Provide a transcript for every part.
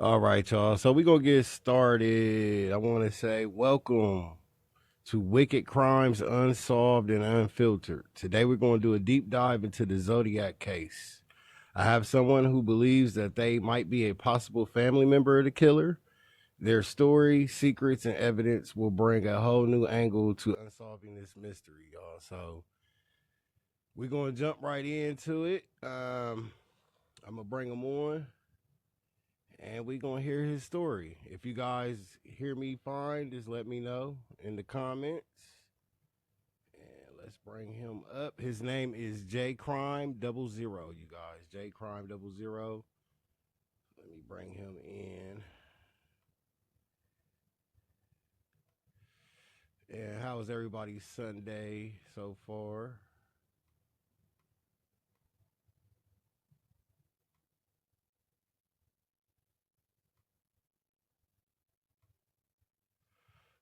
All right, y'all. So we're going to get started. I want to say welcome to Wicked Crimes Unsolved and Unfiltered. Today we're going to do a deep dive into the Zodiac case. I have someone who believes that they might be a possible family member of the killer. Their story, secrets, and evidence will bring a whole new angle to unsolving this mystery, y'all. So we're going to jump right into it. I'm going to bring them on. And we're going to hear his story. If you guys hear me fine, just let me know in the comments. And let's bring him up. His name is J Crime 00, you guys. J Crime 00. Let me bring him in. And how was everybody's Sunday so far?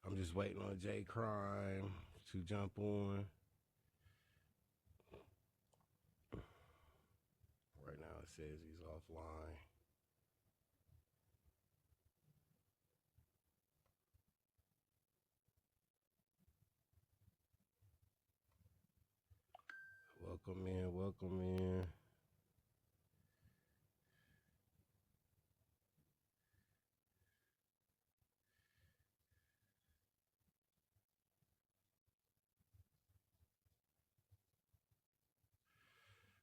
I'm just waiting on J Crime to jump on. Right now it says he's offline. Welcome in, welcome in.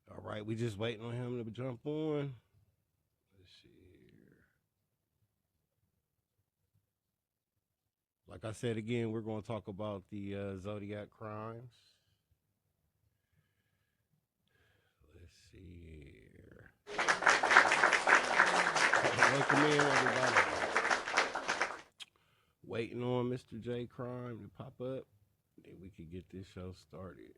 All right, we just waiting on him to jump on. Let's see here. Like I said again, we're going to talk about the Zodiac crimes. Let's see here. Welcome in, everybody. Waiting on Mr. J Crime to pop up. Then we could get this show started.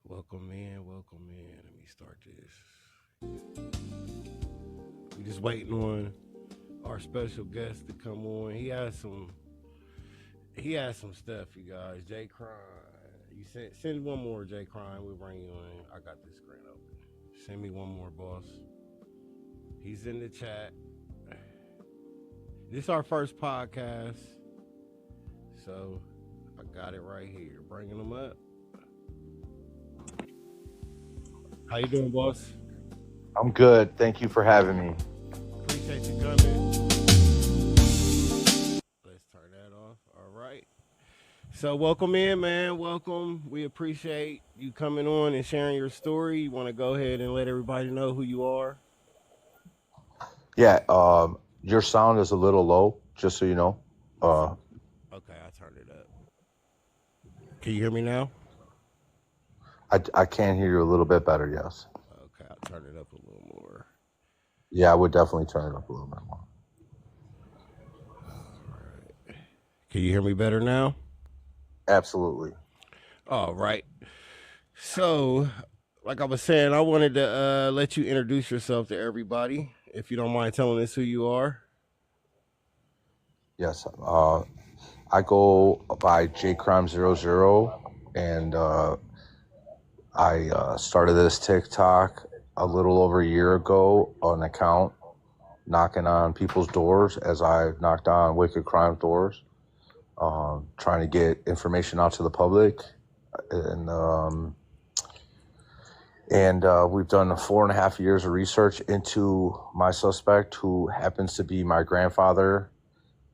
Welcome in, welcome in. Let me start this. We just waiting on our special guest to come on. He has some stuff, you guys. J Crime. You send one more, J Crime. We'll bring you in. I got this screen open. Send me one more, boss. He's in the chat. This is our first podcast, so I got it right here. Bringing them up. How you doing, boss? I'm good. Thank you for having me. Appreciate you coming. Let's turn that off. All right. So welcome in, man. Welcome. We appreciate you coming on and sharing your story. You want to go ahead and let everybody know who you are? Yeah, your sound is a little low, just so you know. Okay, I turned it up. Can you hear me now? I can hear you a little bit better, yes. Okay, I'll turn it up a little more. Yeah, I would definitely turn it up a little bit more. All right. Can you hear me better now? Absolutely. All right. So, like I was saying, I wanted to let you introduce yourself to everybody, if you don't mind telling us who you are. Yes. I go by jcrime00, and I started this TikTok a little over a year ago, an account knocking on people's doors as I knocked on Wicked Crime doors, trying to get information out to the public. And we've done 4.5 years of research into my suspect, who happens to be my grandfather,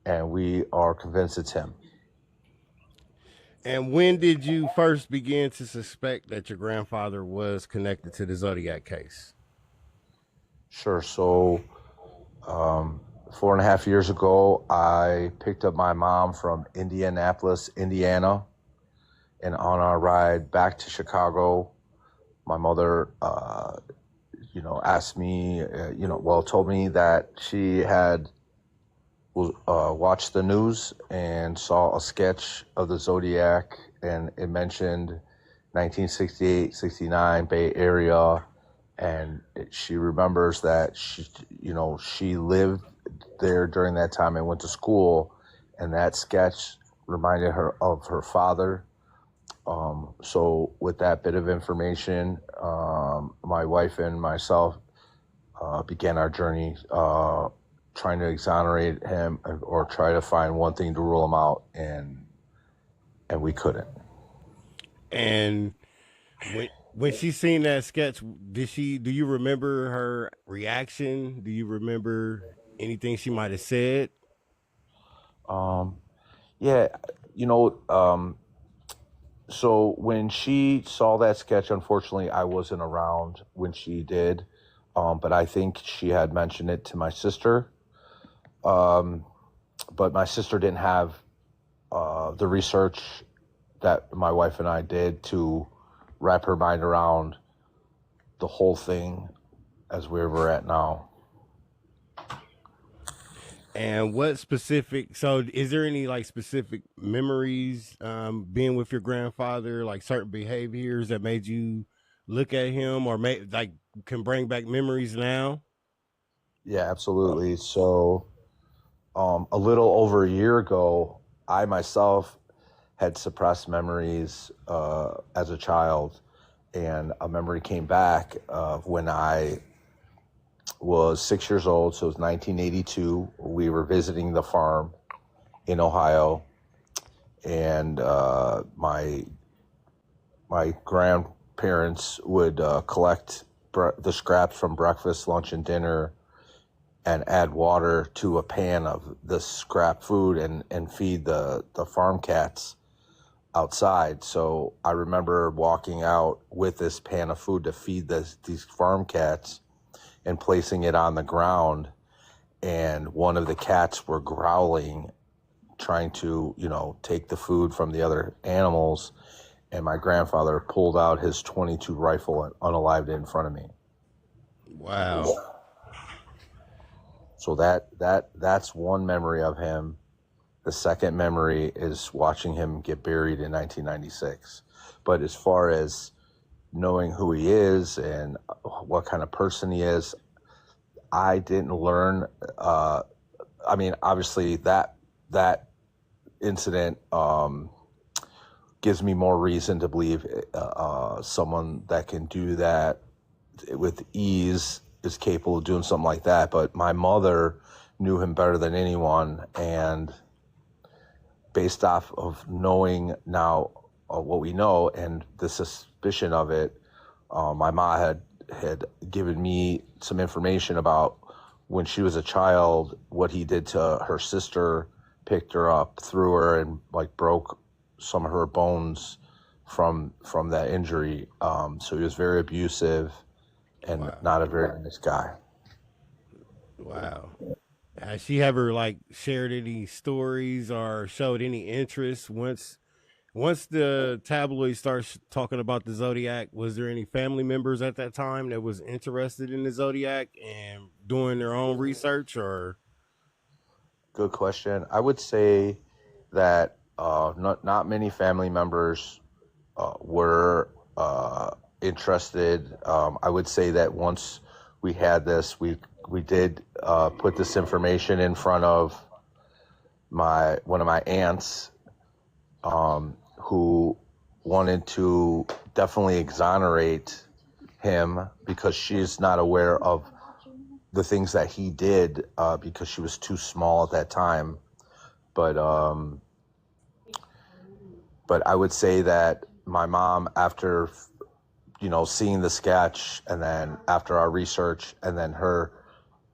and we are convinced it's him. And when did you first begin to suspect that your grandfather was connected to the Zodiac case? Sure. So 4.5 years ago, I picked up my mom from Indianapolis, Indiana, and on our ride back to Chicago, my mother, asked me, told me that she had watched the news and saw a sketch of the Zodiac, and it mentioned 1968, 69 Bay Area, and she remembers that she lived there during that time and went to school, and that sketch reminded her of her father. So with that bit of information, my wife and myself began our journey trying to exonerate him or try to find one thing to rule him out, and we couldn't. And when she seen that sketch, do you remember her reaction? Do you remember anything she might have said? Um, yeah, you know, so when she saw that sketch, unfortunately, I wasn't around when she did, but I think she had mentioned it to my sister. Um, but my sister didn't have the research that my wife and I did to wrap her mind around the whole thing as where we're at now. And what specific? So, is there any like specific memories being with your grandfather, like certain behaviors that made you look at him, or like can bring back memories now? Yeah, absolutely. So, a little over a year ago, I myself had suppressed memories as a child, and a memory came back of when I was 6 years old. So it was 1982. We were visiting the farm in Ohio, and my grandparents would collect the scraps from breakfast, lunch, and dinner, and add water to a pan of the scrap food and feed the farm cats outside. So I remember walking out with this pan of food to feed these farm cats and placing it on the ground. And one of the cats were growling, trying to, take the food from the other animals. And my grandfather pulled out his .22 rifle and unalived it in front of me. Wow. So that's one memory of him. The second memory is watching him get buried in 1996. But as far as knowing who he is and what kind of person he is, I didn't learn. Obviously that incident gives me more reason to believe someone that can do that with ease is capable of doing something like that. But my mother knew him better than anyone, and based off of knowing now what we know and the suspicion of it, my mom had given me some information about when she was a child, what he did to her sister, picked her up, threw her, and like broke some of her bones from that injury. So he was very abusive and Wow. not a very nice guy. Wow. Has she ever like shared any stories or showed any interest once the tabloid starts talking about the Zodiac? Was there any family members at that time that was interested in the Zodiac and doing their own research, or? Good question. I would say that not many family members were interested. I would say that once we had this, we did put this information in front of one of my aunts, who wanted to definitely exonerate him because she's not aware of the things that he did because she was too small at that time. But I would say that my mom, after seeing the sketch, and then after our research, and then her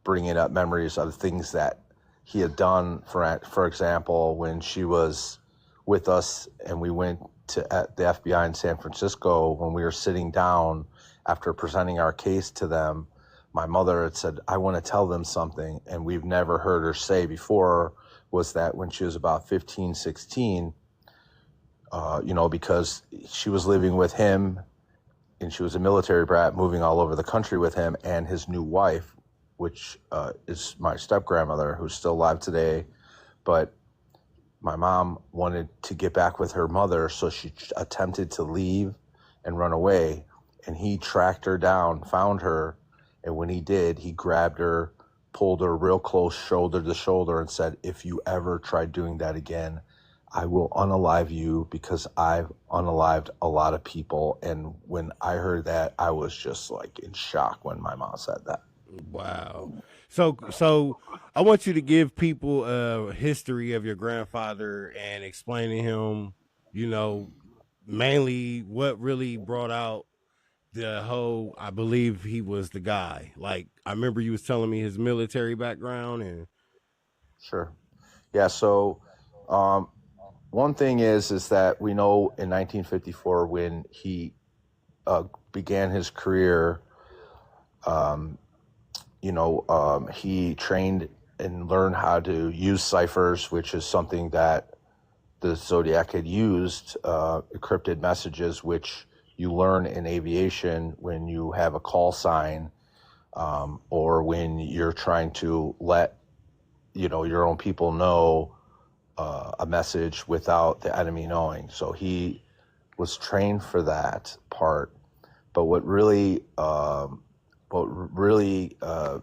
bringing up memories of things that he had done, for example, when she was with us and we went to at the FBI in San Francisco, when we were sitting down after presenting our case to them, my mother had said, I want to tell them something. And we've never heard her say before, was that when she was about 15, 16, because she was living with him and she was a military brat moving all over the country with him and his new wife, which is my step-grandmother, who's still alive today. But my mom wanted to get back with her mother, so she attempted to leave and run away. And he tracked her down, found her, and when he did, he grabbed her pulled her real close, shoulder to shoulder, and said, "If you ever try doing that again, I will unalive you because I've unalived a lot of people." And when I heard that, I was just like in shock when my mom said that. Wow. So I want you to give people a history of your grandfather and explaining him, you know, mainly what really brought out the whole I believe he was the guy. Like I remember you was telling me his military background and Sure. Yeah. So, um, one thing is that we know in 1954 when he began his career, um, he trained and learned how to use ciphers, which is something that the Zodiac had used, encrypted messages, which you learn in aviation when you have a call sign, or when you're trying to let your own people know a message without the enemy knowing. So he was trained for that part. But what really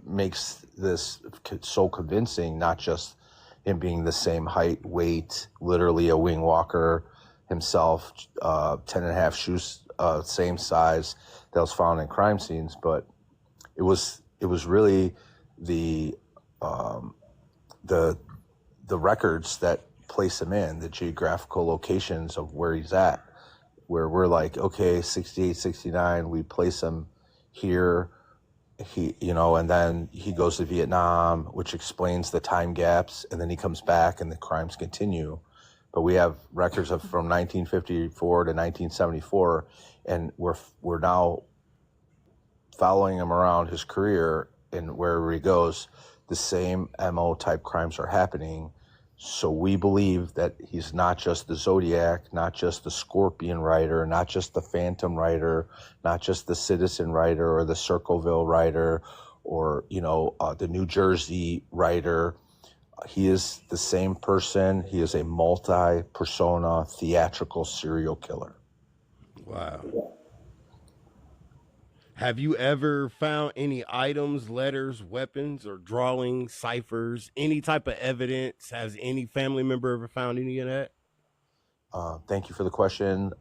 makes this so convincing, not just him being the same height, weight, literally a wing walker himself, 10 and a half shoes, same size that was found in crime scenes, but it was really the um, the the records that place him in the geographical locations of where he's at, where we're like, okay, 68, 69, we place him here. And then he goes to Vietnam, which explains the time gaps, and then he comes back and the crimes continue. But we have records of from 1954 to 1974, and we're now following him around his career, and wherever he goes, the same MO type crimes are happening. So we believe that he's not just the Zodiac, not just the Scorpion writer, not just the Phantom writer, not just the Citizen writer or the Circleville writer or, the New Jersey writer. He is the same person. He is a multi-persona theatrical serial killer. wow. Have you ever found any items, letters, weapons, or drawings, ciphers, any type of evidence? Has any family member ever found any of that? Thank you for the question.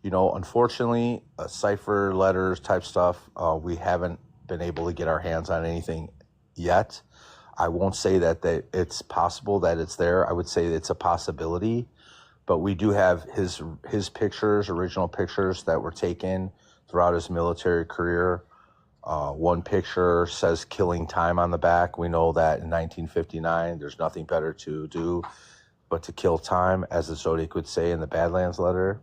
Unfortunately, cipher letters type stuff, we haven't been able to get our hands on anything yet. I won't say that it's possible that it's there. I would say it's a possibility, but we do have his pictures, original pictures that were taken throughout his military career. One picture says "killing time" on the back. We know that in 1959, there's nothing better to do but to kill time, as the Zodiac would say in the Badlands letter.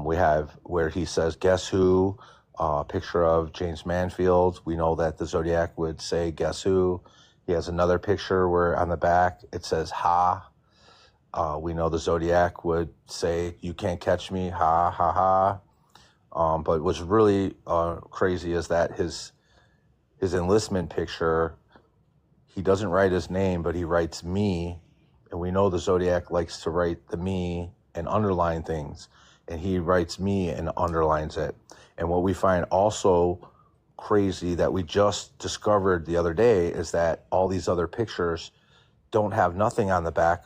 We have where he says, "Guess who?" A picture of James Manfield. We know that the Zodiac would say, "Guess who?" He has another picture where on the back it says, "Ha." We know the Zodiac would say, "You can't catch me, ha, ha, ha." But what's really crazy is that his enlistment picture, he doesn't write his name, but he writes "me," and we know the Zodiac likes to write the "me" and underline things, and he writes "me" and underlines it. And what we find also crazy that we just discovered the other day is that all these other pictures don't have nothing on the back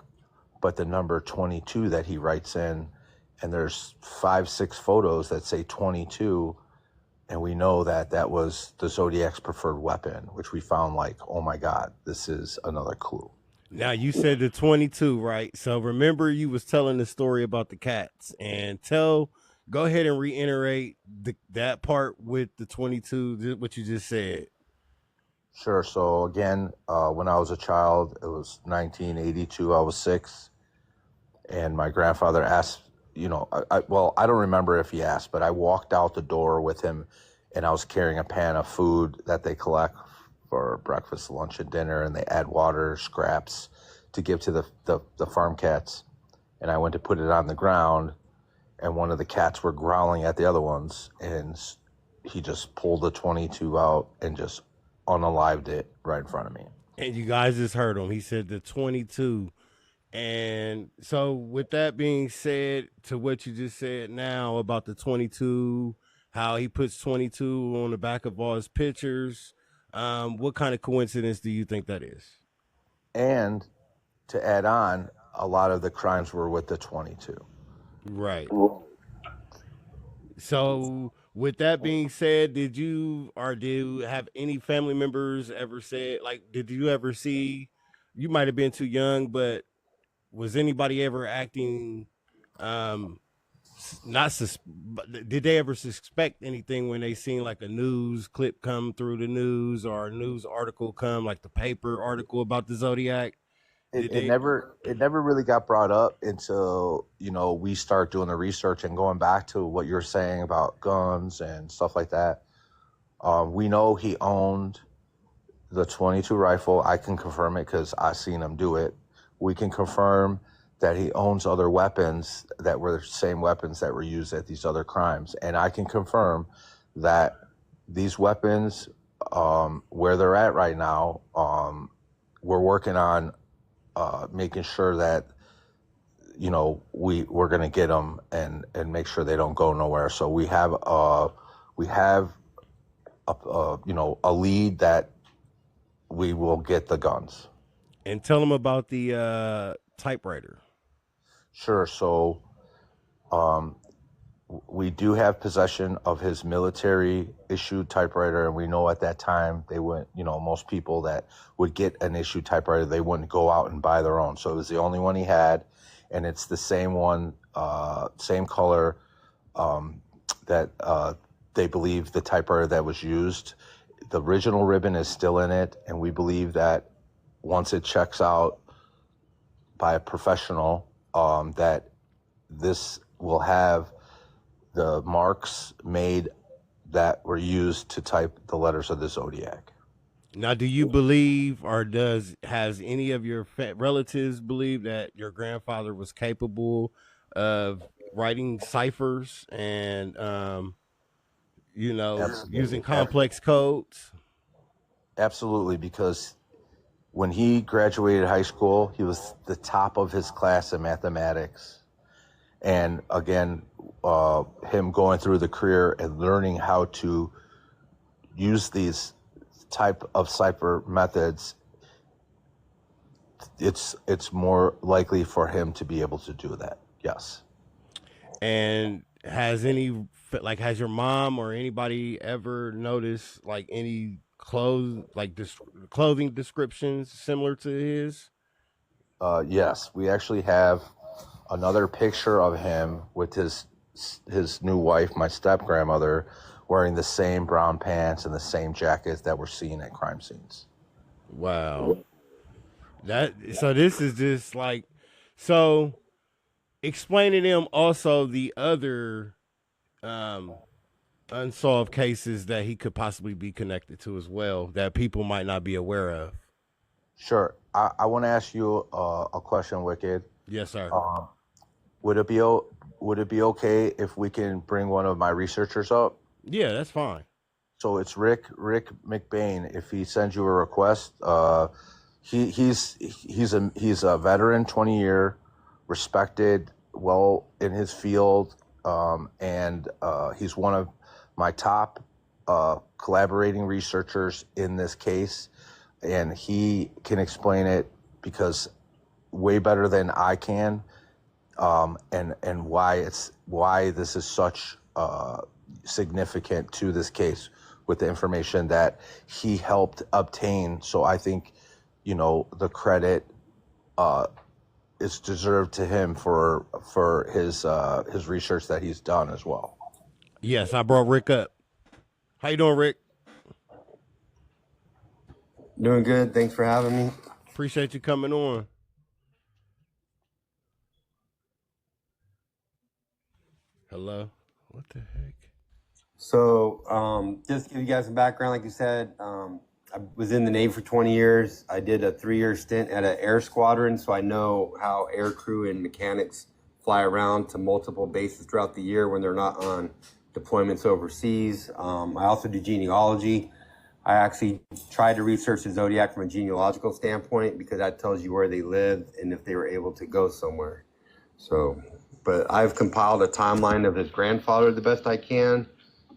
but the number 22 that he writes in, and there's 5, 6 photos that say 22, and we know that that was the Zodiac's preferred weapon, which we found like, oh my God, this is another clue. Now you said the 22, right? So remember you was telling the story about the cats and go ahead and reiterate that part with the 22 what you just said. Sure. So again, when I was a child, it was 1982. I was 6, and my grandfather asked, I don't remember if he asked, but I walked out the door with him, and I was carrying a pan of food that they collect for breakfast, lunch, and dinner, and they add water, scraps to give to the farm cats. And I went to put it on the ground, and one of the cats were growling at the other ones, and he just pulled the 22 out and just unalived it right in front of me. And you guys just heard him. He said the 22. And so, with that being said, to what you just said now about the 22, how he puts 22 on the back of all his pictures, What kind of coincidence do you think that is? And to add on, a lot of the crimes were with the 22. Right. So, with that being said, did you or do you have any family members ever said, like, did you ever see? You might have been too young, but was anybody ever acting, um, not but did they ever suspect anything when they seen like a news clip come through the news or a news article come, like the paper article about the Zodiac? it, Did it they? never it never really got brought up until we start doing the research and going back to what you're saying about guns and stuff like that. We know he owned the 22 rifle. I can confirm it because I seen him do it. We can confirm that he owns other weapons that were the same weapons that were used at these other crimes, and I can confirm that these weapons, where they're at right now, we're working on making sure that we're going to get them and make sure they don't go nowhere. So we have a lead that we will get the guns. And tell them about the typewriter. Sure. So um, we do have possession of his military issued typewriter, and we know at that time they wouldn't, most people that would get an issued typewriter, they wouldn't go out and buy their own. So it was the only one he had, and it's the same one, same color, that they believe the typewriter that was used. The original ribbon is still in it, and we believe that once it checks out by a professional, that this will have the marks made that were used to type the letters of the Zodiac. Now, do you believe, or has any of your relatives believe that your grandfather was capable of writing ciphers and, using Absolutely. complex codes? Absolutely, because when he graduated high school, he was the top of his class in mathematics. And again, him going through the career and learning how to use these type of cipher methods, it's more likely for him to be able to do that. Yes. And has your mom or anybody ever noticed like any clothing descriptions similar to his? Yes, we actually have another picture of him with his new wife, my step grandmother, wearing the same brown pants and the same jackets that were seen at crime scenes. Wow. So this is just like, so explain to them also the other um unsolved cases that he could possibly be connected to as well that people might not be aware of. Sure. I want to ask you a question, Wicked. Yes, sir. Um, would it be would it be okay if we can bring one of my researchers up? Yeah, that's fine. So it's Rick McBain. If he sends you a request, he's a veteran, 20-year, respected, well in his field, and he's one of my top collaborating researchers in this case, and he can explain it because way better than I can, and why this is such significant to this case with the information that he helped obtain. So I think, the credit is deserved to him for his research that he's done as well. Yes, I brought Rick up. How you doing, Rick? Doing good. Thanks for having me. Appreciate you coming on. Hello. What the heck? So, just to give you guys some background, like you said, I was in the Navy for 20 years. I did a 3-year stint at an air squadron, so I know how air crew and mechanics fly around to multiple bases throughout the year when they're not on deployments overseas. I also do genealogy. I actually tried to research the Zodiac from a genealogical standpoint because that tells you where they lived and if they were able to go somewhere. So, but I've compiled a timeline of his grandfather the best I can.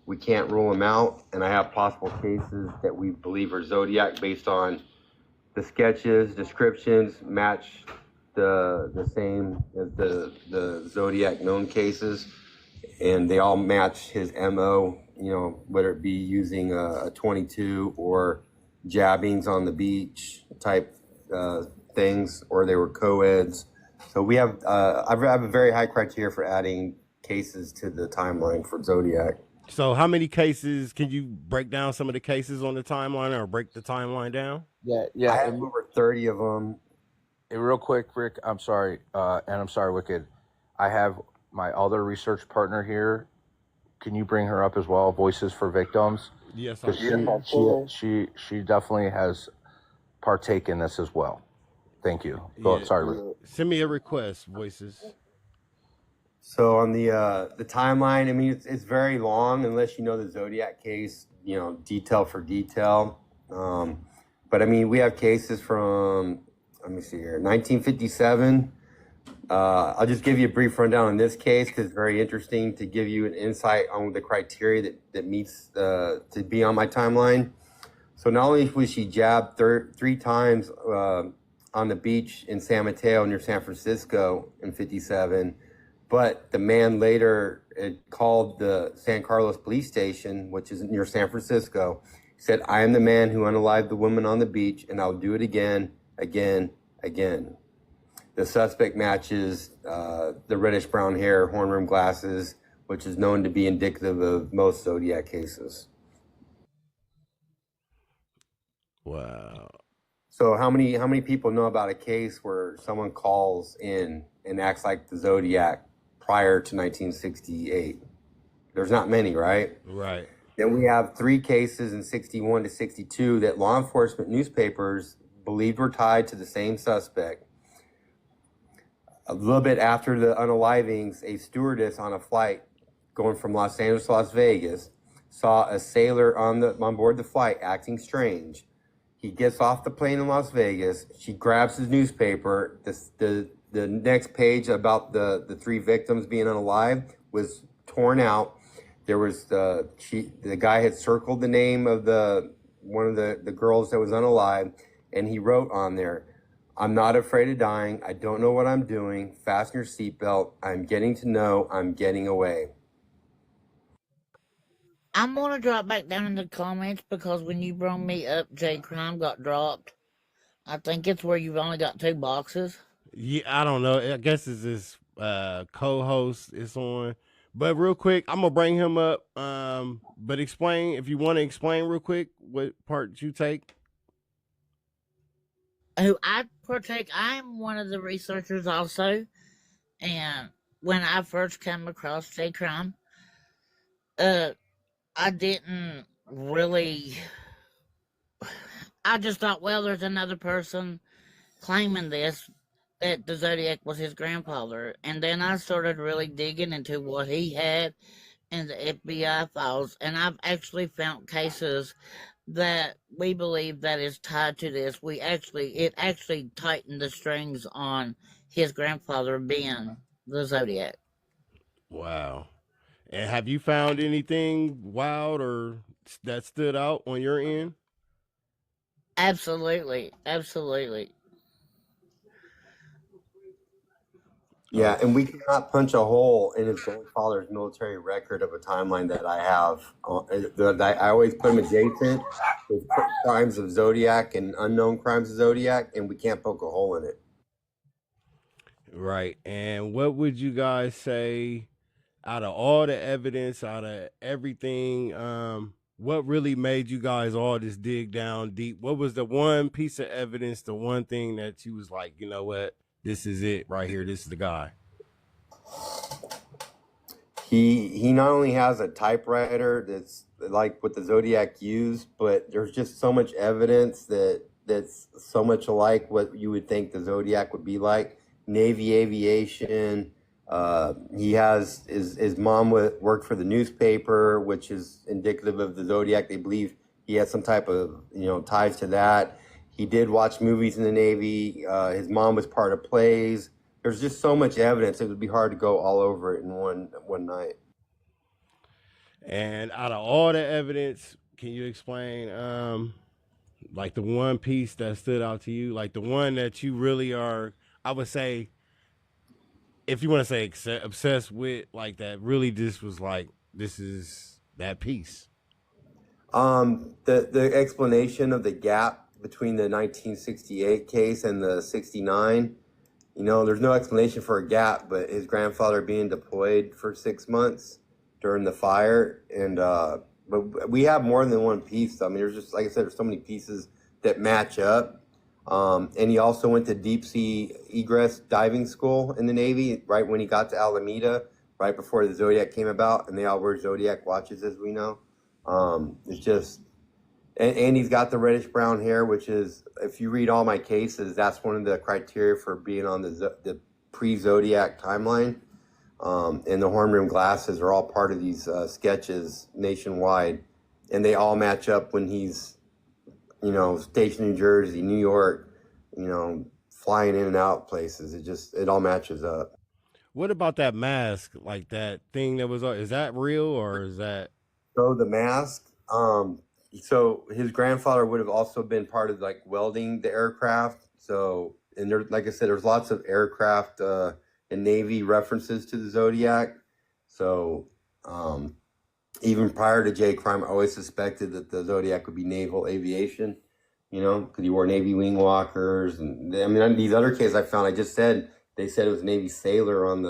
we can't rule them out. And I have possible cases that we believe are Zodiac based on the sketches, descriptions match the same as the Zodiac known cases, and they all match his MO, you know, whether it be using a 22 or jabbings on the beach type things, or they were co-eds. So we have, I have a very high criteria for adding cases to the timeline for Zodiac. So how many cases, can you break down some of the cases on the timeline or break the timeline down? I have over 30 of them. Real quick, Rick, I'm sorry, and I'm sorry, Wicked. I have my other research partner here. Can you bring her up as well? Voices for Victims. Yes, Because she definitely has partaken in this as well. Thank you. Yeah. Sorry, Rick. Send me a request, Voices. So on the timeline, I mean, it's very long unless you know the Zodiac case, you know, detail for detail. But I mean, we have cases from, let me see here, 1957. I'll just give you a brief rundown on this case because it's very interesting to give you an insight on the criteria that meets to be on my timeline. So not only was she jabbed 3 times on the beach in San Mateo near San Francisco in 57, but the man later called the San Carlos police station, which is near San Francisco. He said, "I am the man who unalived the woman on the beach, and I'll do it again, again, again." The suspect matches the reddish-brown hair, horn-rimmed glasses, which is known to be indicative of most Zodiac cases. Wow. So how many people know about a case where someone calls in and acts like the Zodiac prior to 1968? There's not many, right? Right. Then we have 3 cases in 61 to 62 that law enforcement newspapers believed were tied to the same suspect. A little bit after the unalivings, a stewardess on a flight going from Los Angeles to Las Vegas saw a sailor on board the flight acting strange. He gets off the plane in Las Vegas. She grabs his newspaper. The next page about the 3 victims being unalived was torn out. There was the guy had circled the name of one of the girls that was unalived, and he wrote on there, "I'm not afraid of dying. I don't know what I'm doing. Fasten your seatbelt. I'm getting to know. I'm getting away." I'm gonna drop back down in the comments because when you brought me up, J Crime got dropped. I think it's where you've only got 2 boxes. Yeah, I don't know. I guess it's his co-host is on. But real quick, I'm gonna bring him up. But explain, if you want to explain real quick what part you take. Who I partake, I'm one of the researchers also. And when I first came across J Crime, I didn't really. I just thought, well, there's another person claiming this, that the Zodiac was his grandfather. And then I started really digging into what he had in the FBI files. And I've actually found cases that we believe that is tied to this. It actually tightened the strings on his grandfather being the Zodiac. Wow. And have you found anything wild or that stood out on your end? Absolutely. Yeah, and we cannot punch a hole in his grandfather's military record of a timeline that I have. I always put him adjacent with crimes of Zodiac and unknown crimes of Zodiac, and we can't poke a hole in it. Right. And what would you guys say out of all the evidence, out of everything, what really made you guys all just dig down deep? What was the one piece of evidence, the one thing that you was like, you know what, this is it right here. This is the guy. He not only has a typewriter that's like what the Zodiac used, but there's just so much evidence that's so much alike what you would think the Zodiac would be like. Navy aviation. He has his mom worked for the newspaper, which is indicative of the Zodiac. They believe he has some type of ties to that. He did watch movies in the Navy. His mom was part of plays. There's just so much evidence. It would be hard to go all over it in one night. And out of all the evidence, can you explain like the one piece that stood out to you, like the one that you really are, I would say, if you want to say obsessed with, like that really just was like, this is that piece. The explanation of the gap between the 1968 case and the 69, there's no explanation for a gap, but his grandfather being deployed for 6 months during the fire. And, but we have more than one piece. I mean, there's just, like I said, there's so many pieces that match up. And he also went to deep sea egress diving school in the Navy, right when he got to Alameda, right before the Zodiac came about. And they all wear Zodiac watches, as we know. It's just, and he's got the reddish brown hair, which is, if you read all my cases, that's one of the criteria for being on the pre-Zodiac timeline. And the horn rim glasses are all part of these sketches nationwide, and they all match up when he's, stationed in Jersey, New York, flying in and out places. It all matches up. What about that mask, like that thing that was, is that real or is that? So the mask, so his grandfather would have also been part of like welding the aircraft. So, and there, like I said, there's lots of aircraft and Navy references to the Zodiac. So, even prior to J Crime, I always suspected that the Zodiac would be naval aviation, because he wore Navy wing walkers. And I mean, these other cases I found, they said it was a Navy sailor on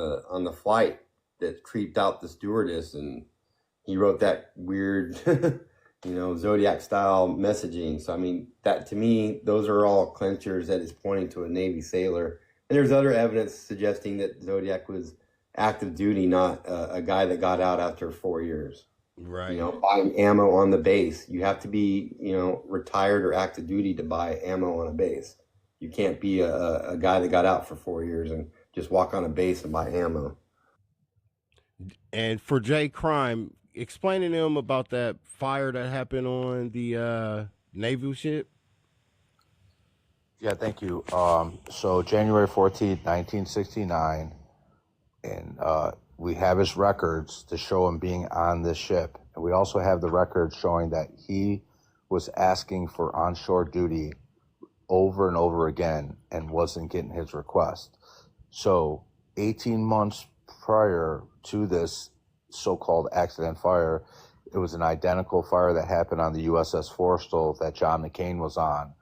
the flight that creeped out the stewardess, and he wrote that weird, Zodiac style messaging. So, I mean, that to me, those are all clinchers that is pointing to a Navy sailor. And there's other evidence suggesting that Zodiac was active duty, not a guy that got out after 4 years. Right. Buying ammo on the base. You have to be, retired or active duty to buy ammo on a base. You can't be a guy that got out for 4 years and just walk on a base and buy ammo. And for J Crime, explaining to him about that fire that happened on the naval ship. Yeah, thank you. So January 14th, 1969, and we have his records to show him being on this ship. And we also have the records showing that he was asking for onshore duty over and over again and wasn't getting his request. So 18 months prior to this so-called accident fire, it was an identical fire that happened on the USS Forrestal that John McCain was on.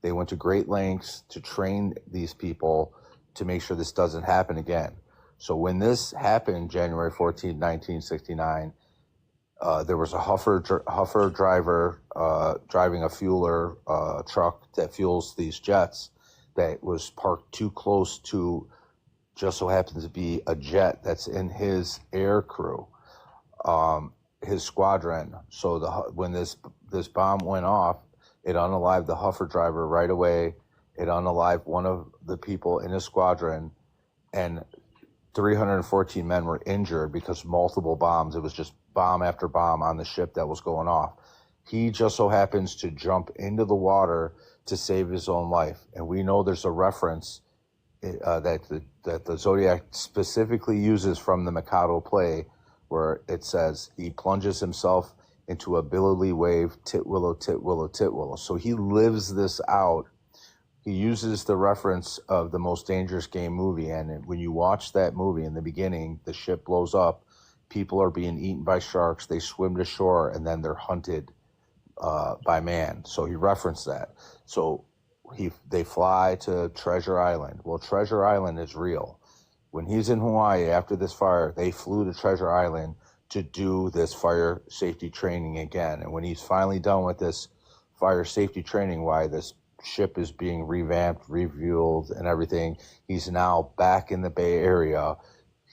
They went to great lengths to train these people to make sure this doesn't happen again. So when this happened, January 14, 1969, there was a Huffer driver driving a fueler truck that fuels these jets that was parked too close to, just so happens to be a jet that's in his air crew, his squadron. So when this bomb went off, it unalived the Huffer driver right away. It unalived one of the people in his squadron, and 314 men were injured because multiple bombs. It was just bomb after bomb on the ship that was going off. He just so happens to jump into the water to save his own life. And we know there's a reference that the Zodiac specifically uses from the Mikado play, where it says he plunges himself into a billowy wave, tit willow, tit willow, tit willow. So he lives this out. He uses the reference of the Most Dangerous Game movie. And when you watch that movie, in the beginning, the ship blows up, people are being eaten by sharks, they swim to shore, and then they're hunted by man. So he referenced that. So they fly to Treasure Island. Well, Treasure Island is real. When he's in Hawaii after this fire, they flew to Treasure Island to do this fire safety training again. And when he's finally done with this fire safety training, why this ship is being revamped, refueled, and everything, he's now back in the Bay Area.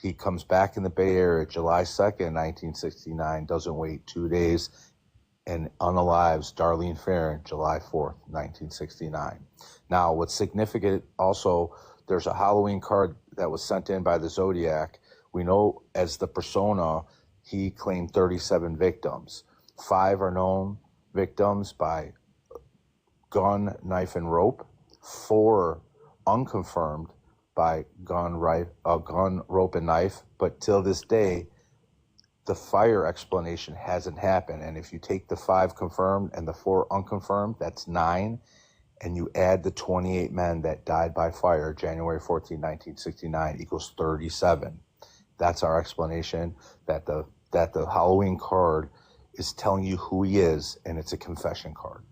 He comes back in the Bay Area July 2nd, 1969, doesn't wait 2 days, and unalives Darlene Farron July 4th, 1969. Now, what's significant also, there's a Halloween card that was sent in by the Zodiac. We know as the persona, he claimed 37 victims. 5 are known victims by gun, knife, and rope. 4 unconfirmed by gun, rope, and knife. But till this day, the fire explanation hasn't happened. And if you take the 5 confirmed and the 4 unconfirmed, that's 9. And you add the 28 men that died by fire January 14, 1969 equals 37. That's our explanation that the Halloween card is telling you who he is, and it's a confession card.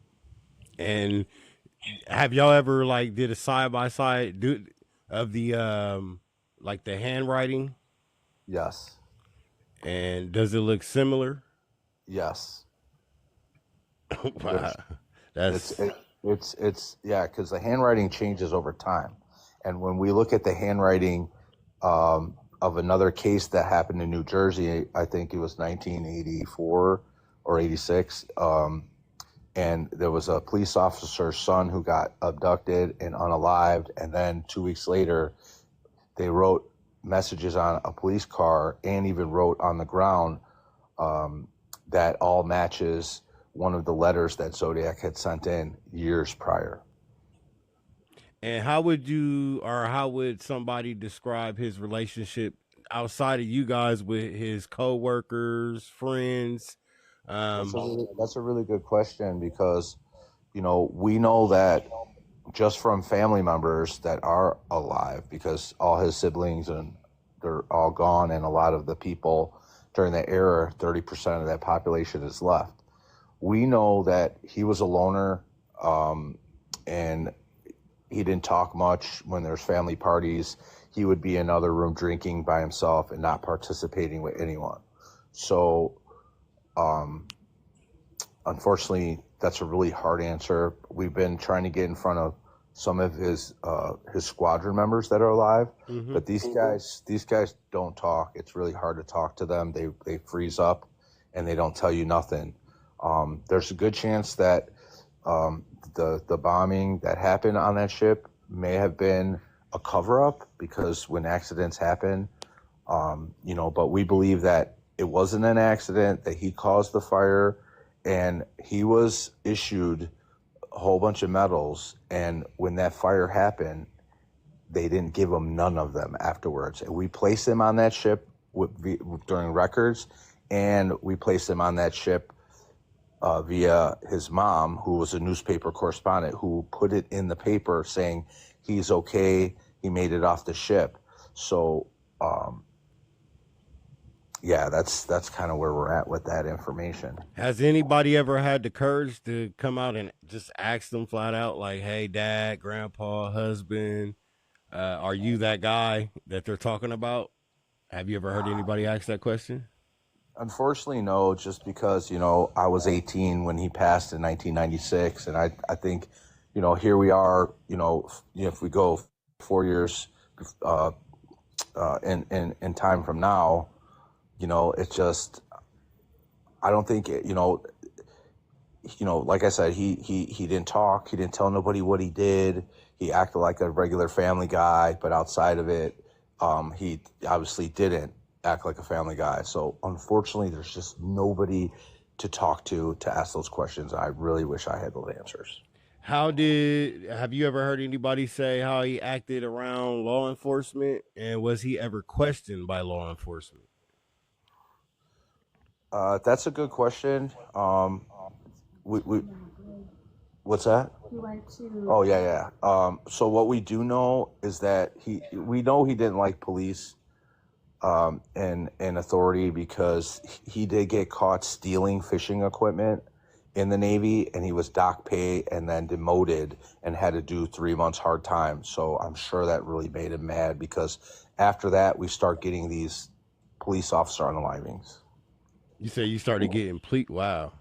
And have y'all ever like did a side by side of the like the handwriting? Yes. And does it look similar? Yes. Wow. That's It's yeah, because the handwriting changes over time. And when we look at the handwriting of another case that happened in New Jersey, I think it was 1984 or 86, and there was a police officer's son who got abducted and unalived, and then 2 weeks later, they wrote messages on a police car and even wrote on the ground that all matches one of the letters that Zodiac had sent in years prior. And how would somebody describe his relationship outside of you guys with his coworkers, friends? That's a really good question because, we know that just from family members that are alive, because all his siblings and they're all gone, and a lot of the people during that era, 30% of that population is left. We know that he was a loner, and he didn't talk much when there's family parties. He would be in another room drinking by himself and not participating with anyone. So, unfortunately, that's a really hard answer. We've been trying to get in front of some of his squadron members that are alive, but these guys don't talk. It's really hard to talk to them. They freeze up, and they don't tell you nothing. There's a good chance that the bombing that happened on that ship may have been a cover-up, because when accidents happen, but we believe that it wasn't an accident, that he caused the fire, and he was issued a whole bunch of medals, and when that fire happened, they didn't give him none of them afterwards. And we placed him on that ship during records, and we placed him on that ship via his mom, who was a newspaper correspondent, who put it in the paper saying he's okay, he made it off the ship. So, yeah, that's kind of where we're at with that information. Has anybody ever had the courage to come out and just ask them flat out, like, hey, dad, grandpa, husband, are you that guy that they're talking about? Have you ever heard anybody ask that question? Unfortunately, no, just because, I was 18 when he passed in 1996. And I think, here we are, if we go 4 years in time from now, it's just, I don't think, like I said, he didn't talk. He didn't tell nobody what he did. He acted like a regular family guy, but outside of it, he obviously didn't act like a family guy. So unfortunately, there's just nobody to talk to ask those questions. I really wish I had those answers. Have you ever heard anybody say how he acted around law enforcement, and was he ever questioned by law enforcement? That's a good question. What's that? Oh, yeah. So what we do know is that we know he didn't like police and authority, because he did get caught stealing fishing equipment in the Navy, and he was dock pay and then demoted and had to do 3 months hard time. So I'm sure that really made him mad, because after that we start getting these police officer unalivings. You say you started getting wow.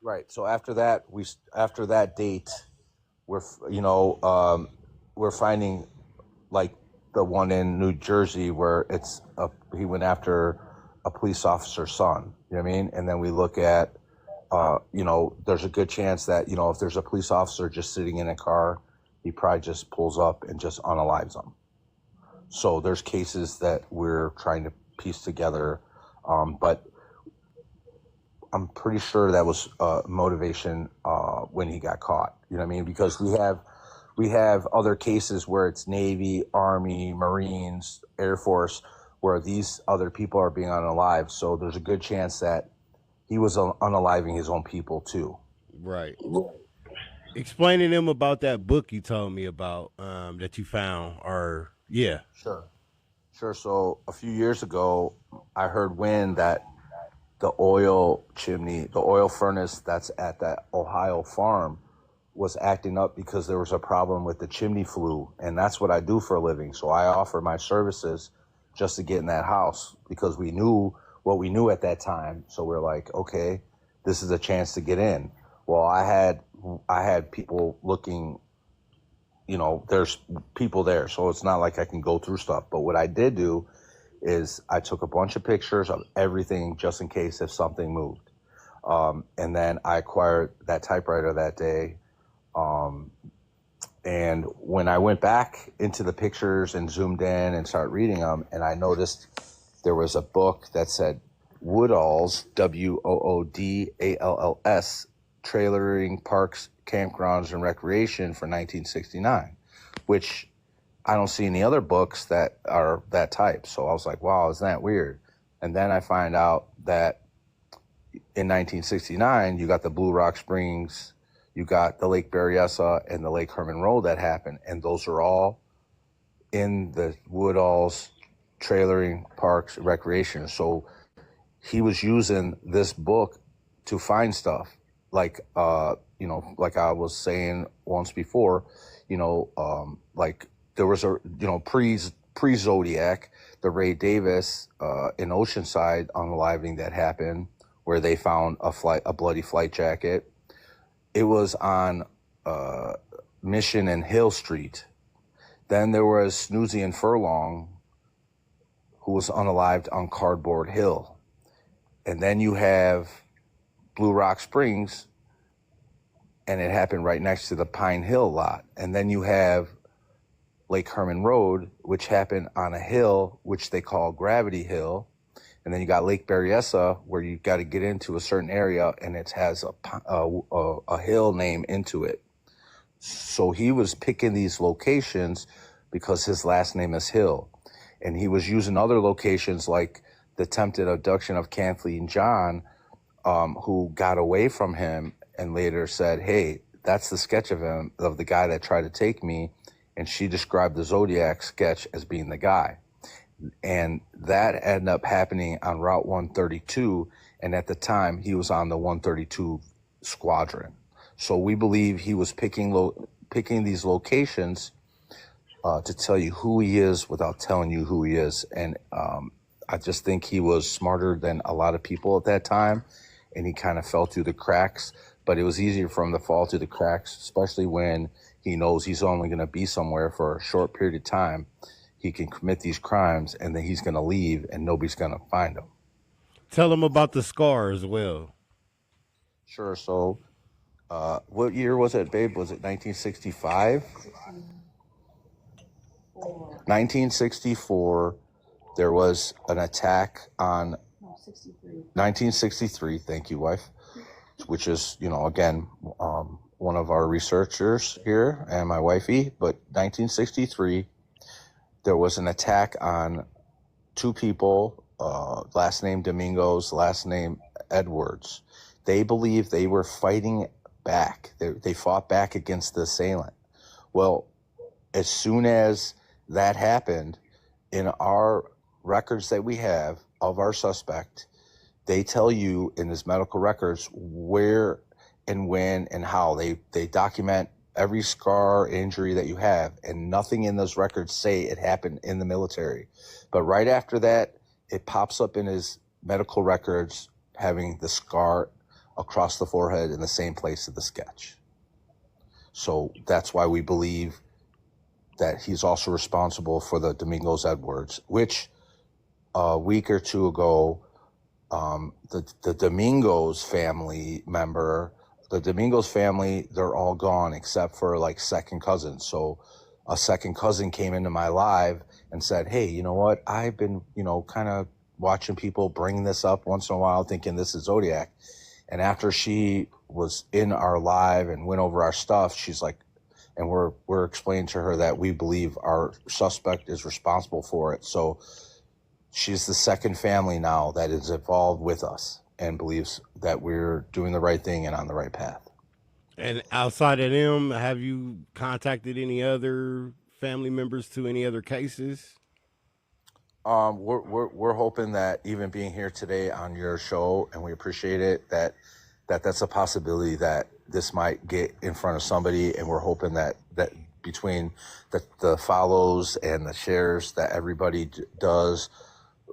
Right. So after that date, we're finding, like the one in New Jersey where he went after a police officer's son. You know what I mean? And then we look at, there's a good chance that, if there's a police officer just sitting in a car, he probably just pulls up and just unalives them. So there's cases that we're trying to piece together, but I'm pretty sure that was motivation when he got caught. You know what I mean? Because we have other cases where it's Navy, Army, Marines, Air Force, where these other people are being unalived. So there's a good chance that he was unaliving his own people too. Right. Explain to them about that book you told me about that you found, or yeah. Sure. Sure. So a few years ago, I heard wind that the oil chimney, the oil furnace that's at that Ohio farm was acting up because there was a problem with the chimney flue. And that's what I do for a living. So I offer my services just to get in that house because we knew what we knew at that time. So we're like, okay, this is a chance to get in. Well, I had people looking, there's people there. So it's not like I can go through stuff. But what I did do is I took a bunch of pictures of everything just in case if something moved. And then I acquired that typewriter that day. And when I went back into the pictures and zoomed in and started reading them, and I noticed there was a book that said Woodalls, WOODALLS, Trailering Parks, Campgrounds, and Recreation for 1969, which I don't see any other books that are that type. So I was like, wow, isn't that weird? And then I find out that in 1969, you got the Blue Rock Springs, you got the Lake Berryessa and the Lake Herman Road that happened. And those are all in the Woodalls Trailering Parks Recreation. So he was using this book to find stuff. Like, like I was saying once before, like there was a, pre-Zodiac, the Ray Davis in Oceanside unaliving that happened where they found a bloody flight jacket. It was on Mission and Hill Street. Then there was Snoozy and Furlong, who was unalived on Cardboard Hill. And then you have Blue Rock Springs, and it happened right next to the Pine Hill lot. And then you have Lake Herman Road, which happened on a hill, which they call Gravity Hill. And then you got Lake Berryessa, where you got to get into a certain area, and it has a hill name into it. So he was picking these locations because his last name is Hill. And he was using other locations like the attempted abduction of Kathleen John, who got away from him and later said, hey, that's the sketch of him, of the guy that tried to take me. And she described the Zodiac sketch as being the guy. And that ended up happening on Route 132. And at the time, he was on the 132 squadron. So we believe he was picking these locations to tell you who he is without telling you who he is. And I just think he was smarter than a lot of people at that time. And he kind of fell through the cracks. But it was easier for him to fall through the cracks, especially when he knows he's only going to be somewhere for a short period of time. He can commit these crimes, and then he's going to leave, and nobody's going to find him. Tell them about the scar as well. Sure. So what year was it, babe? Was it 1965? 1964, there was an attack on 1963. Thank you, wife. Which is, again, one of our researchers here and my wifey. But 1963, there was an attack on two people, last name Domingos, last name Edwards. They believe they were fighting back. They fought back against the assailant. Well, as soon as that happened, in our records that we have of our suspect, they tell you in his medical records where and when and how. They document every scar, injury that you have, and nothing in those records say it happened in the military. But right after that, it pops up in his medical records having the scar across the forehead in the same place of the sketch. So that's why we believe that he's also responsible for the Domingos Edwards, which a week or two ago, the Domingos family member, the Domingos family, they're all gone except for like second cousins. So a second cousin came into my live and said, hey, you know what? I've been, kind of watching people bring this up once in a while, thinking this is Zodiac. And after she was in our live and went over our stuff, she's like, and we're explaining to her that we believe our suspect is responsible for it. So she's the second family now that is involved with us and believes that we're doing the right thing and on the right path. And outside of them, have you contacted any other family members to any other cases? We're hoping that even being here today on your show, and we appreciate it, that's a possibility that this might get in front of somebody, and we're hoping that between the follows and the shares that everybody does,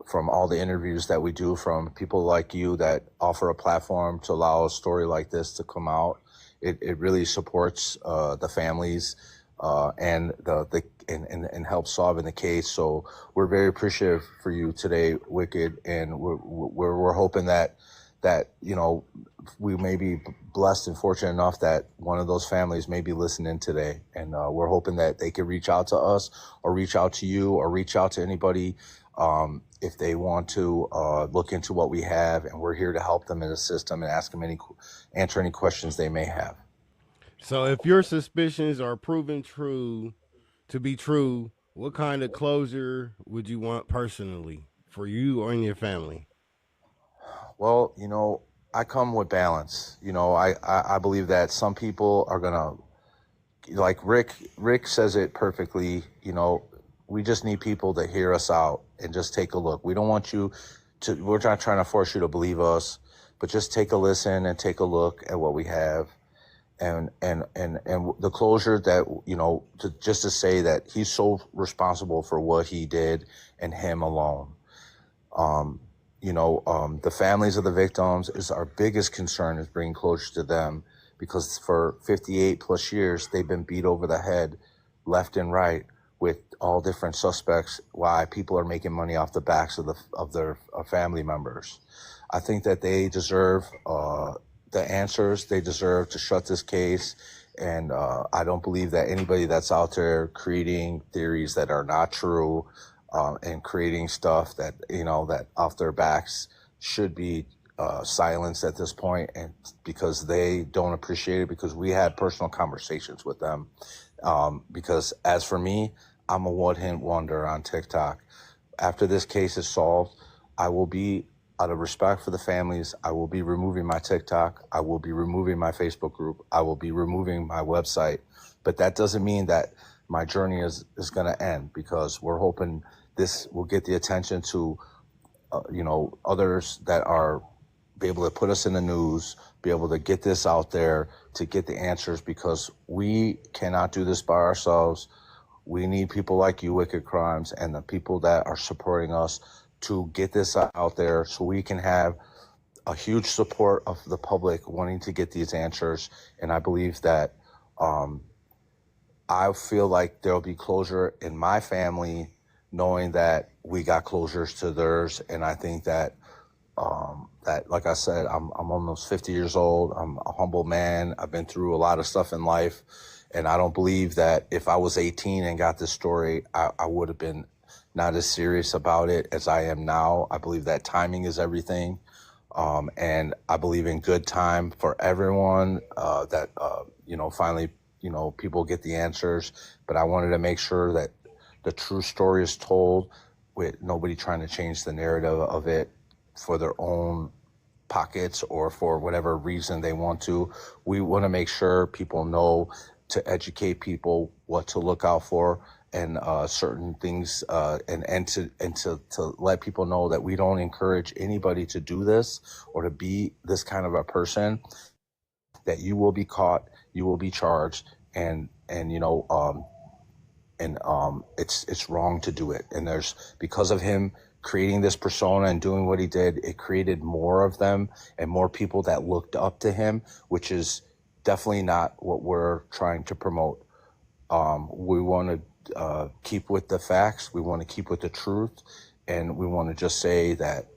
from all the interviews that we do, from people like you that offer a platform to allow a story like this to come out, it really supports the families and and helps solving the case. So we're very appreciative for you today, Wicked, and we're hoping that we may be blessed and fortunate enough that one of those families may be listening today, and we're hoping that they can reach out to us or reach out to you or reach out to anybody if they want to look into what we have, and we're here to help them and assist them and answer any questions they may have. So if your suspicions are proven true to be true, what kind of closure would you want personally for you or in your family? Well, I come with balance. I believe that some people are gonna, like Rick says it perfectly. We just need people to hear us out and just take a look. We don't want you to, we're not trying to force you to believe us, but just take a listen and take a look at what we have. And the closure that, just to say that he's so responsible for what he did and him alone. The families of the victims is our biggest concern, is bringing closure to them, because for 58 plus years, they've been beat over the head left and right with all different suspects, why people are making money off the backs of their family members. I think that they deserve the answers. They deserve to shut this case. And I don't believe that anybody that's out there creating theories that are not true and creating stuff that, that off their backs should be silenced at this point, and because they don't appreciate it, because we had personal conversations with them. Because as for me, I'm a one-hit wonder on TikTok. After this case is solved, I will be, out of respect for the families, I will be removing my TikTok. I will be removing my Facebook group. I will be removing my website. But that doesn't mean that my journey is going to end, because we're hoping this will get the attention to, others that are be able to put us in the news, be able to get this out there, to get the answers, because we cannot do this by ourselves. We need people like you, Wicked Crimes, and the people that are supporting us to get this out there, so we can have a huge support of the public wanting to get these answers. And I believe that I feel like there'll be closure in my family, knowing that we got closures to theirs. And I think that like I said, I'm almost 50 years old. I'm a humble man. I've been through a lot of stuff in life. And I don't believe that if I was 18 and got this story, I would have been not as serious about it as I am now. I believe that timing is everything. And I believe in good time for everyone, that, finally, people get the answers. But I wanted to make sure that the true story is told, with nobody trying to change the narrative of it for their own pockets or for whatever reason they want to. We want to make sure people know, to educate people what to look out for, and certain things, and to let people know that we don't encourage anybody to do this or to be this kind of a person, that you will be caught, you will be charged, and it's wrong to do it. And because of him creating this persona and doing what he did, it created more of them and more people that looked up to him, which is definitely not what we're trying to promote. We want to keep with the facts. We want to keep with the truth. And we want to just say that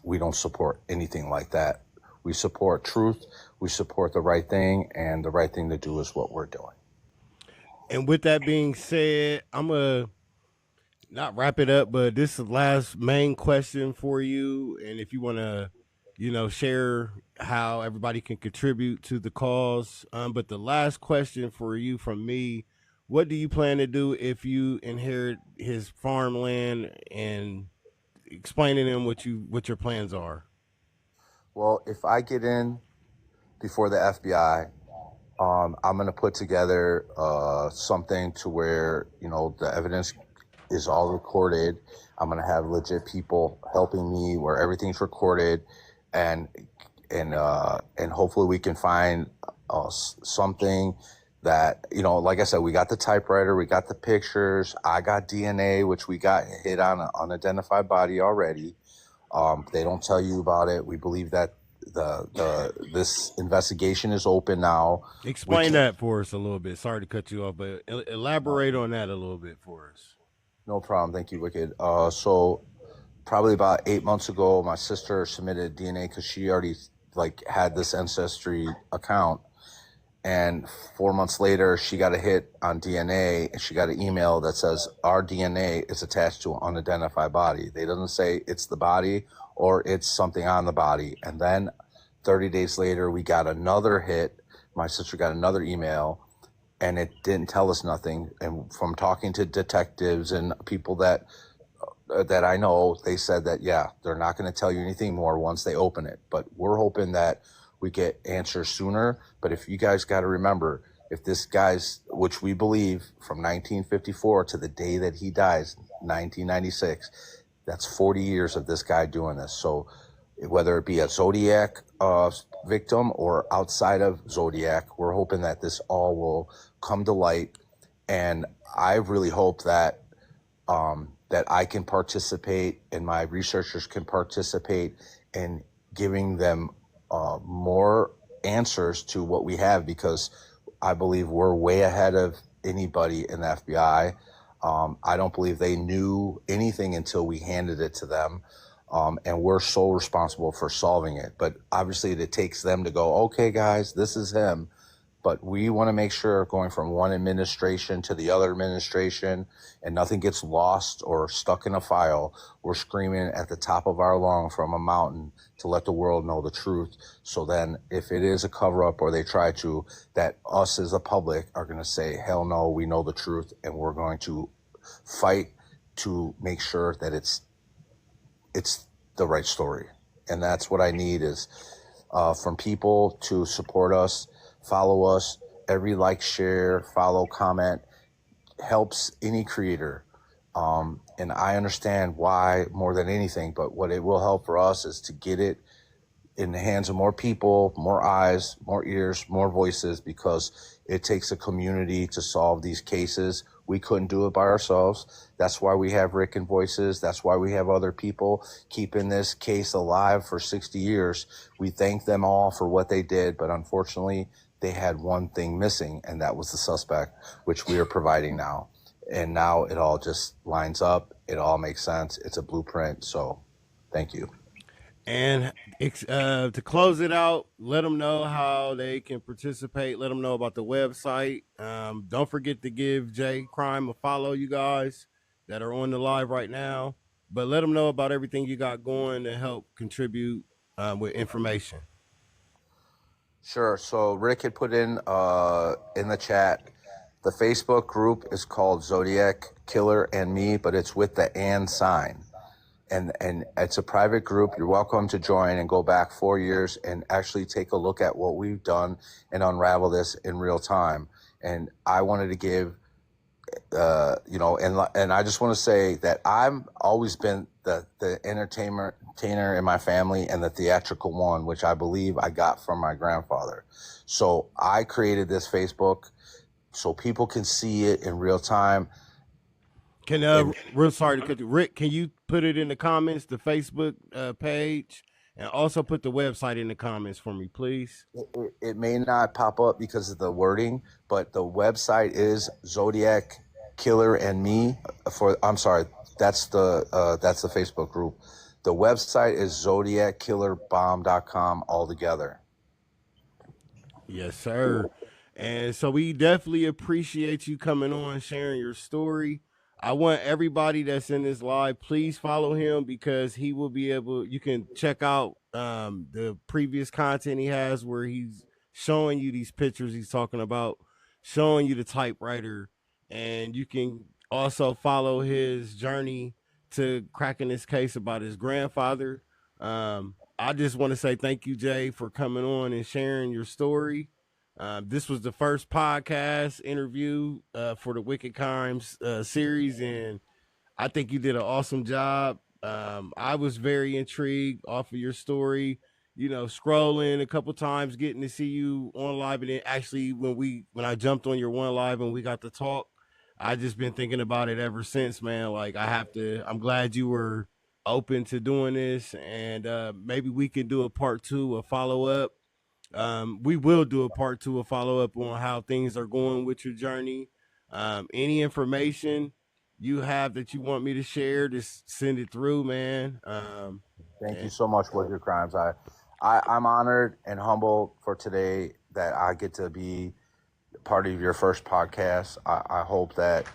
we don't support anything like that. We support truth. We support the right thing. And the right thing to do is what we're doing. And with that being said, I'm going to not wrap it up, but this is the last main question for you. And if you want to, share how everybody can contribute to the cause. But the last question for you from me: what do you plan to do if you inherit his farmland and explaining them what your plans are. Well, if I get in before the FBI, I'm going to put together something to where, the evidence is all recorded. I'm going to have legit people helping me where everything's recorded, and and hopefully we can find something that, like I said, we got the typewriter, we got the pictures, I got DNA, which we got hit on an unidentified body already. They don't tell you about it. We believe that this investigation is open now. Explain that for us a little bit. Sorry to cut you off, but elaborate on that a little bit for us. No problem. Thank you, Wicked. So probably about 8 months ago, my sister submitted DNA because she already had this ancestry account. And 4 months later, she got a hit on DNA, and she got an email that says our DNA is attached to an unidentified body. They doesn't say it's the body or it's something on the body. And then 30 days later, we got another hit. My sister got another email, and it didn't tell us nothing. And from talking to detectives and people that I know, they said that, yeah, they're not going to tell you anything more once they open it. But we're hoping that we get answers sooner. But if you guys got to remember, if this guy's, which we believe from 1954 to the day that he dies, 1996, that's 40 years of this guy doing this. So whether it be a Zodiac victim or outside of Zodiac, we're hoping that this all will come to light. And I really hope that that I can participate and my researchers can participate in giving them more answers to what we have, because I believe we're way ahead of anybody in the FBI. I don't believe they knew anything until we handed it to them. And we're so responsible for solving it. But obviously it takes them to go, okay, guys, this is him. But we want to make sure going from one administration to the other administration and nothing gets lost or stuck in a file. We're screaming at the top of our lung from a mountain to let the world know the truth. So then if it is a cover up or they try to, that us as a public are going to say, hell no, we know the truth. And we're going to fight to make sure that it's the right story. And that's what I need is from people to support us, follow us. Every like, share, follow, comment helps any creator. And I understand why more than anything, but what it will help for us is to get it in the hands of more people, more eyes, more ears, more voices, because it takes a community to solve these cases. We couldn't do it by ourselves. That's why we have Rick and Voices. That's why we have other people keeping this case alive for 60 years. We thank them all for what they did, but unfortunately, they had one thing missing, and that was the suspect, which we are providing now. And now it all just lines up. It all makes sense. It's a blueprint. So thank you. And to close it out, let them know how they can participate. Let them know about the website. Don't forget to give J Crime a follow, you guys that are on the live right now. But let them know about everything you got going to help contribute with information. Sure. So Rick had put in the chat, the Facebook group is called Zodiac Killer and Me, but it's with the and sign. And it's a private group. You're welcome to join and go back 4 years and actually take a look at what we've done and unravel this in real time. And I wanted to give, and I just want to say that I've always been the entertainer in my family and the theatrical one, which I believe I got from my grandfather. So I created this Facebook so people can see it in real time. Real sorry to cut you. Rick, can you put it in the comments, the Facebook page, and also put the website in the comments for me, please? It may not pop up because of the wording, but the website is Zodiac Killer and Me. That's the Facebook group. The website is zodiackillerbomb.com altogether. Yes, sir. And so we definitely appreciate you coming on, sharing your story. I want everybody that's in this live, please follow him, because he will be able, you can check out the previous content he has where he's showing you these pictures he's talking about, showing you the typewriter, and you can also follow his journey to cracking this case about his grandfather. I just want to say thank you, Jay, for coming on and sharing your story. This was the first podcast interview for the Wicked Crimes series, and I think you did an awesome job. I was very intrigued off of your story. You know, scrolling a couple times, getting to see you on live, and then actually when I jumped on your one live and we got to talk, I just been thinking about it ever since, man. Like I have to. I'm glad you were open to doing this, and maybe we can do a part two, a follow up. We will do a part two, a follow up on how things are going with your journey. Any information you have that you want me to share, just send it through, man. Thank you so much, Wicked Crimes. I'm honored and humbled for today that I get to be part of your first podcast. I hope that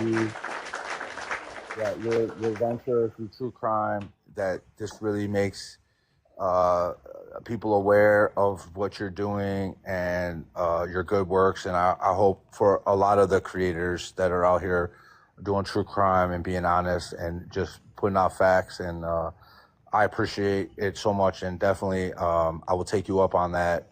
you that your venture through true crime, that this really makes people aware of what you're doing and your good works. And I hope for a lot of the creators that are out here doing true crime and being honest and just putting out facts. And I appreciate it so much. And definitely I will take you up on that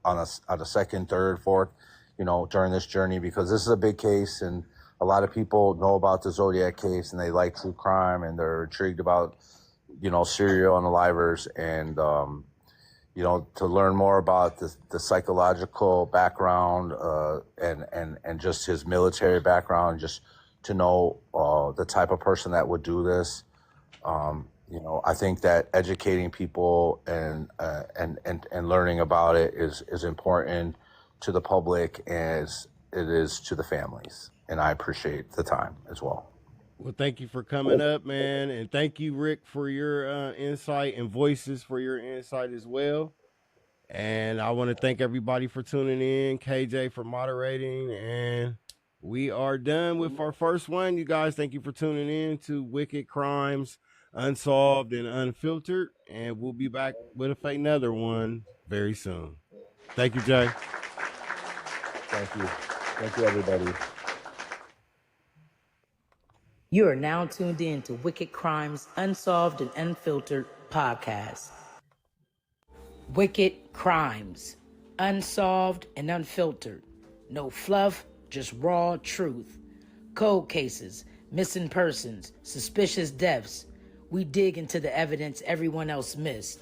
on a second, third, fourth, during this journey, because this is a big case. And a lot of people know about the Zodiac case and they like true crime and they're intrigued about, serial unalivers, and, to learn more about the psychological background and just his military background, just to know the type of person that would do this. I think that educating people and learning about it is important to the public as it is to the families. And I appreciate the time as well. Well, thank you for coming up, man. And thank you, Rick, for your insight, and Voices for your insight as well. And I want to thank everybody for tuning in, KJ for moderating. And we are done with our first one. You guys, thank you for tuning in to Wicked Crimes Unsolved and Unfiltered. And we'll be back with another one very soon. Thank you, Jay. Thank you. Thank you, everybody. You are now tuned in to Wicked Crimes Unsolved and Unfiltered podcast. Wicked Crimes Unsolved and Unfiltered. No fluff, just raw truth. Cold cases, missing persons, suspicious deaths. We dig into the evidence everyone else missed.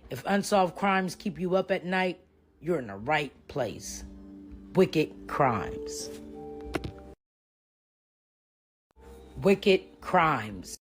If unsolved crimes keep you up at night, you're in the right place. Wicked Crimes. Wicked Crimes.